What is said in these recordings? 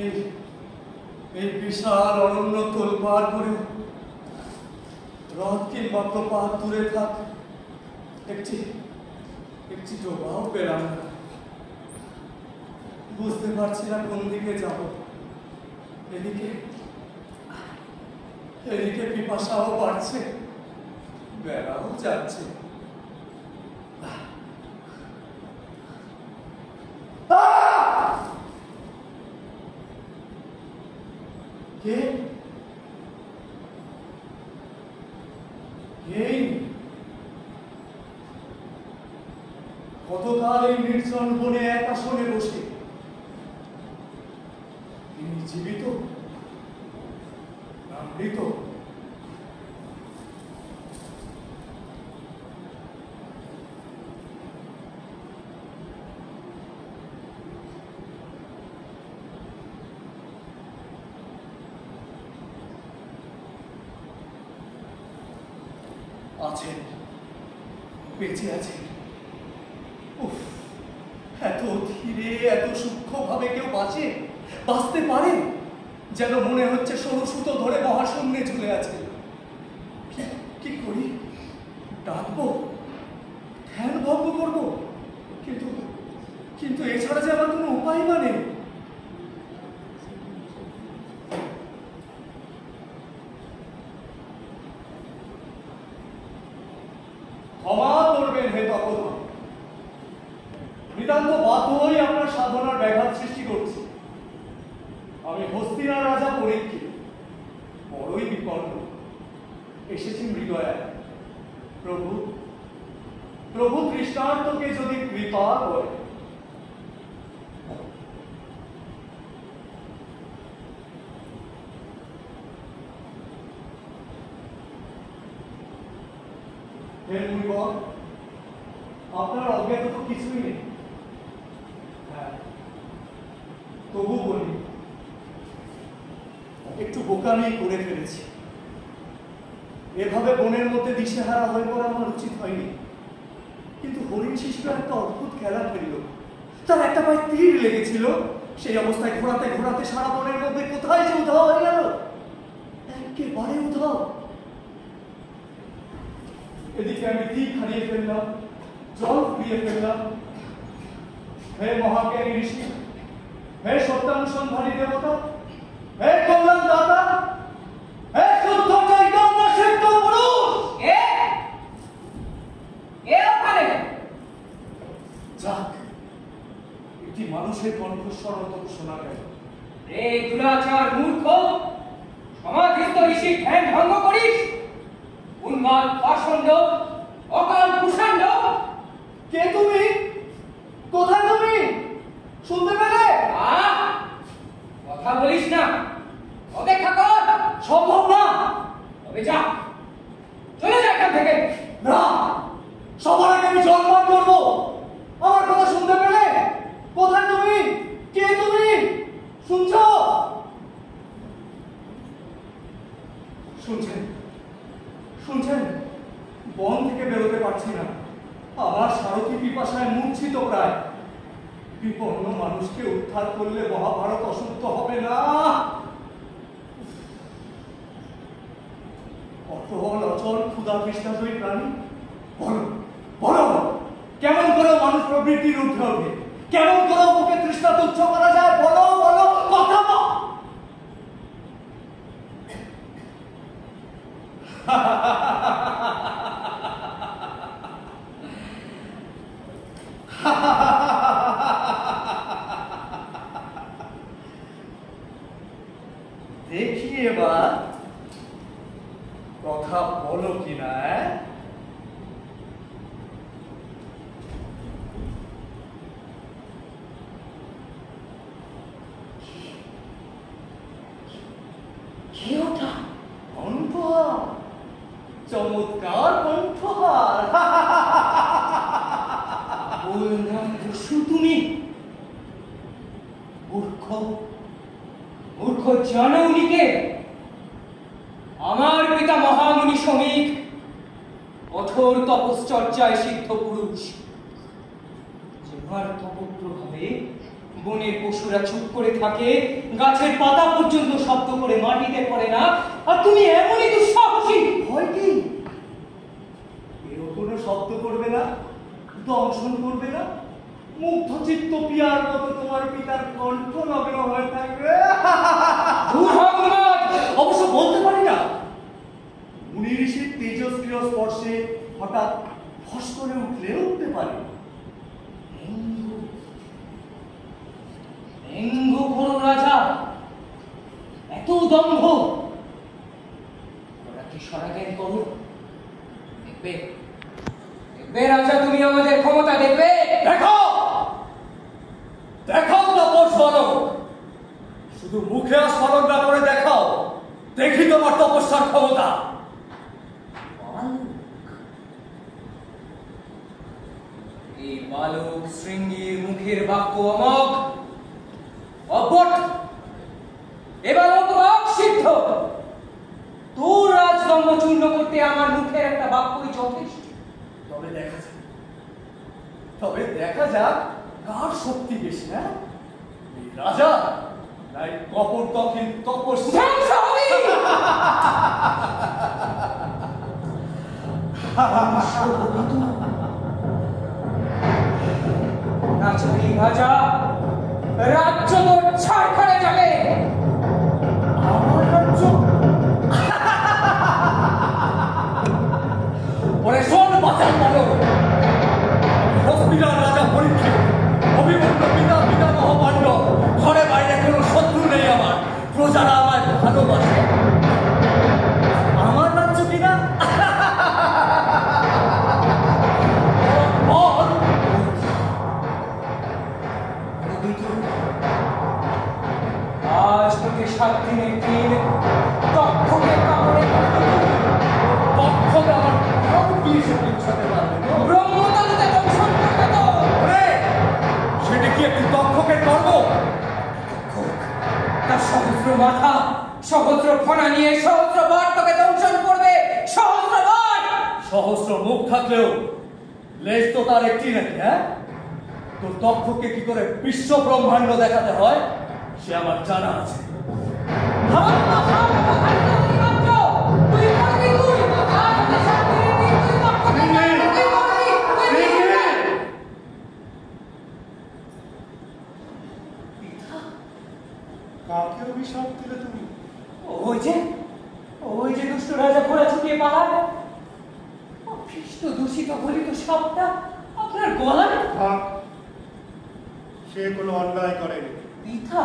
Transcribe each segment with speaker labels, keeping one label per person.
Speaker 1: এই এই বিশাল অরণ্য তোলপার করে রথ কিংবা প্রপাত দূরে থাক, একটি একটি ডোবাও পেলাম না। বুঝতে পারছি না কোন দিকে যাব। এদিকে এদিকে পিপাসাও বাড়ছে, বেড়াও যাচ্ছে। কে কতকাল এই নির্জন বনে এক আসনে বসে তিনি জীবিত না মৃত? আছেন, বেঁচে আছেন। উফ, এত ধীরে এত সূক্ষ্মভাবে কেউ বাঁচতে পারে? যেন মনে হচ্ছে সরু সুতো ধরে মহাশূন্যে ঝুলে আছে। কি করি? ডাকবো, ধ্যান ভঙ্গ করবো, কিন্তু কিন্তু এছাড়া যে আমার কোনো উপায় বা নেই। ক্ষমা করবেন হে তপোধন, নিতান্ত বাধ্য হয়ে আপনার সাধনার ব্যাঘাত সৃষ্টি করছি। আমি হস্তিনার রাজা পরীক্ষিত, বড়ই বিপন্ন, এসেছি মৃগয়ায়। প্রভু প্রভু কৃষ্ণার্থকে যদি কৃপা করে। হে মুনিবর, আপনার অজ্ঞাত তো কিছুই নেই। হ্যাঁ, তবু বলি, একটু বোকামি করে ফেলেছি। এভাবে বনের মধ্যে দিশেহারা হয়ে পড়া আমার উচিত হয়নি। কিন্তু হরিণ শিষ্য একটা অদ্ভুত খেলা ফেলল। তার একটা পায়ে তীর লেগেছিল। সেই অবস্থায় ঘোরাতে ঘোরাতে সারা বনের মধ্যে কোথায় যে উধাও হয়ে গেল, একেবারে উধাও। এদিকে আমি দিক হারিয়ে ফেললাম, জল ফুরিয়ে ফেললাম। হে মহাজ্ঞানী ঋষি, হে সত্যানুসন্ধানী দেবতা, হে কল্যাণ দাতা, হে শুদ্ধ চৈতন্য সিদ্ধ পুরুষ, যাক, একটি মানুষের কণ্ঠস্বর অন্তত শোনা গেল।
Speaker 2: রে দুরাচার মূর্খ, সমাধিস্থ ঋষি ধ্যান ভঙ্গ করিস। উন্মাদ পাষণ্ড, অকাল কুষাণ্ড।
Speaker 1: কে তুমি? কোথায় তুমি? শুনতে পেলে?
Speaker 2: কথা বলিস না, অপেক্ষা কর।
Speaker 1: সম্ভব না।
Speaker 2: তবে যা, চলে যা এখান থেকে।
Speaker 1: না, সবার আগে আমি জন্মগ্রহণ করবো। আমার কথা শুনতে পেলে? কোথায় তুমি? কে তুমি? শুনছো? শুনছেন? শুনছেন? বন থেকে বেরোতে পারছি না। আমার সারথি পিপাসায় মূর্ছিত প্রায়। বিপন্ন মানুষকে উদ্ধার করলে মহাভারত অসত্য হবে না। অটল অচল ক্ষুধা তৃষ্ণাজয়ী প্রাণী। বলো বলো, কেমন করে মানুষ প্রবৃত্তির ঊর্ধ্বে ওঠে? কেমন করে মুখে তৃষ্ণা তুচ্ছ করা যায়? বলো বলো, কথা বল। দেখি এবার কথা বলো কিনা। কণ্ঠহার, চমৎকার কণ্ঠহার।
Speaker 2: বললাম তুমি মূর্খ, মূর্খ জানো উনিকে? আমার পিতা মহামুনি শ্রমিক, কঠোর তপশ্চর্যায় সিদ্ধ পুরুষ। যার তপপ্রভাবে বনের পশুরা চুপ করে থাকে, গাছের পাতা পর্যন্ত শব্দ করে মাটিতে পড়ে না, আর তুমি এমনই দুঃসাহসী।
Speaker 1: ভয় কি? কেউ কোনো শব্দ করবে না, দংশন করবে না, মুগ্ধ চিত্ত পিয়ার মতো তোমার পিতার কণ্ঠ নগ্ন হয়ে থাকবে। অবশ্য বলতে পারি না, মুনি ঋষির তেজস্ক্রিয় স্পর্শে হঠাৎ ফস করে উঠতে পারে।
Speaker 2: ব্যঙ্গ করো রাজা, এত দম্ভ! ওরা কি সরাজ্ঞান করো? দেখবে দেখবে রাজা, তুমি আমাদের ক্ষমতা দেখবে।
Speaker 1: দেখো দেখাও তপস বালক, শুধু মুখে স্মরণ না করে দেখাও, দেখি তোমার তপস্যার ক্ষমতা।
Speaker 2: এই বালক শৃঙ্গীর মুখের বাক্য অমোঘ, অপট। এ বালক বাক সিদ্ধ। তোর রাজদম্ভ চূর্ণ করতে আমার মুখের একটা বাক্যই যথেষ্ট।
Speaker 1: তবে দেখা যাক কার শক্তি বেশি। না এই রাজা নাই কপট দক্ষিণ তপস্যা।
Speaker 2: রাজা রাজ্য তোর ছাড়খানে যাবে।
Speaker 1: আমার রাজ্য? ওরে শোন বাঁচার পালো, হস্তিনার রাজা পরীক্ষিত, অভিমন্যু পিতা পিতামহ পাণ্ডব, ঘরে বাইরে কোনো শত্রু নেই আমার, প্রজারা আমায় ভালোবাসে। আমার রাজ্য কিনা?
Speaker 2: আজ থেকে 7 দিনের দিন তক্ষকে কামড়ে
Speaker 1: তক্ষকে আমার ভাব দিয়ে সে পৌঁছাতে পারবে তো?
Speaker 2: ব্রহ্মতলুতে দংশন করবে তো?
Speaker 1: সেটা কি একটি তক্ষকের কর্ম?
Speaker 2: তার সহস্র মাথা, সহস্র ফণা নিয়ে সহস্র বার তোকে দংশন করবে। সহস্র বার!
Speaker 1: সহস্র মুখ থাকলেও লেজ তো তার একটি নাকি। হ্যাঁ, তোর তক্ষকে কি করে বিশ্ব ব্রহ্মাণ্ড দেখাতে হয় সে আমার জানা আছে।
Speaker 3: কাকে অভিশাপ দিলে তুমি?
Speaker 2: ওই যে দুষ্ট রাজা ঘোড়া ছুটিয়ে পালায়, অভীষ্ট দূষিত গলিত সাপটা আপনার গলায়।
Speaker 3: থাক, সে কোনো অন্যায় করেনি।
Speaker 2: পিতা,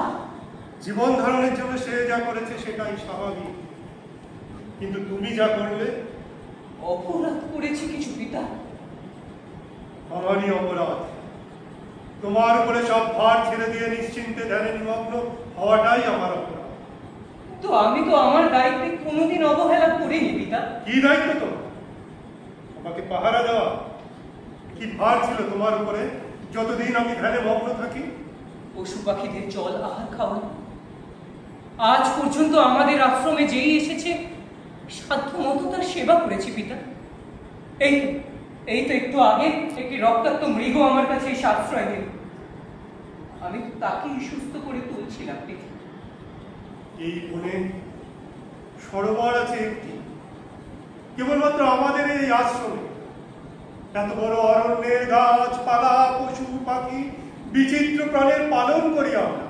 Speaker 3: জীবন ধারণের জন্য সে যা করেছে সেটাই স্বাভাবিক, কিন্তু তুমি যা করলে।
Speaker 2: অপরাধ করেছি কিছু পিতা?
Speaker 3: আমারই অপরাধ। তোমার উপরে সব ভার ছেড়ে দিয়ে নিশ্চিন্তে ধ্যানে নিমগ্ন হওয়াটাই আমার অপরাধ।
Speaker 2: তো আমি তো আমার দায়িত্বে কোনোদিন অবহেলা করিনি পিতা।
Speaker 3: কি দায়িত্ব তোমার? আমাকে পাহারা দেওয়া। কি ভার ছিল তোমার উপরে যতদিন আমি ধ্যানে মগ্ন থাকি?
Speaker 2: পশু পাখিদের জল আহার খাওয়ানো। আজ পর্যন্ত আমাদের আশ্রমে যেই এসেছে সাধ্য মতো তার সেবা করেছি পিতা। এই তো একটু আগে একটি রক্তাক্ত মৃগ আমার কাছে এসে আশ্রয় দিল, আমি তাকেই সুস্থ করে তুলছিলাম পিতা।
Speaker 3: এই বনে সরোবর আছে একটি, কেবলমাত্র আমাদের এই আশ্রমে। এত বড় অরণ্যের গাছপালা, পশু পাখি, বিচিত্র প্রাণের পালন করি আমরা।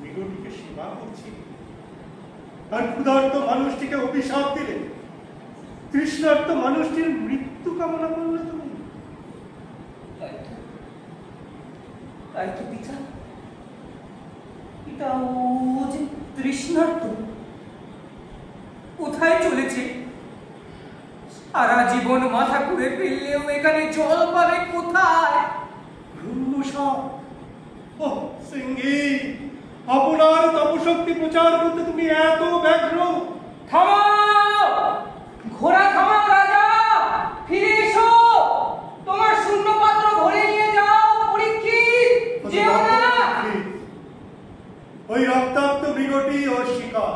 Speaker 3: মৃগটিকে সেবা করছি, আর ক্ষুধার্ত মানুষটিকে অভিশাপ দিলে, তৃষ্ণার্ত মানুষটির মৃত্যু কামনা করলে তুমি।
Speaker 2: তাই তো পিতা, পিতা ও যে তৃষ্ণার্ত কোথায় চলেছে? সারা জীবন মাথা ঘুরে ফেললেও এখানে জল পাবে কোথায়?
Speaker 3: ও সিংহি, আপনার তপশক্তি প্রচার করতে তুমি এত ব্যগ্র?
Speaker 2: থামাও! ঘোড়া থামাও রাজা! ফিরে এসো! তোমার শূন্য পাত্র ভরে নিয়ে যাও পরীক্ষিত! যেও না!
Speaker 3: ওই রক্তাক্ত মৃগটি ওর শিকার।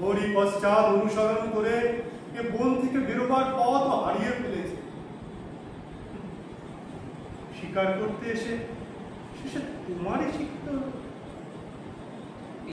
Speaker 3: ওরই পশ্চাৎ অনুসরণ করে বন থেকে বেরোবার পথ হারিয়ে ফেলেছে। স্বীকার করতে এসে শেষে তোমারই শিখতে হলো।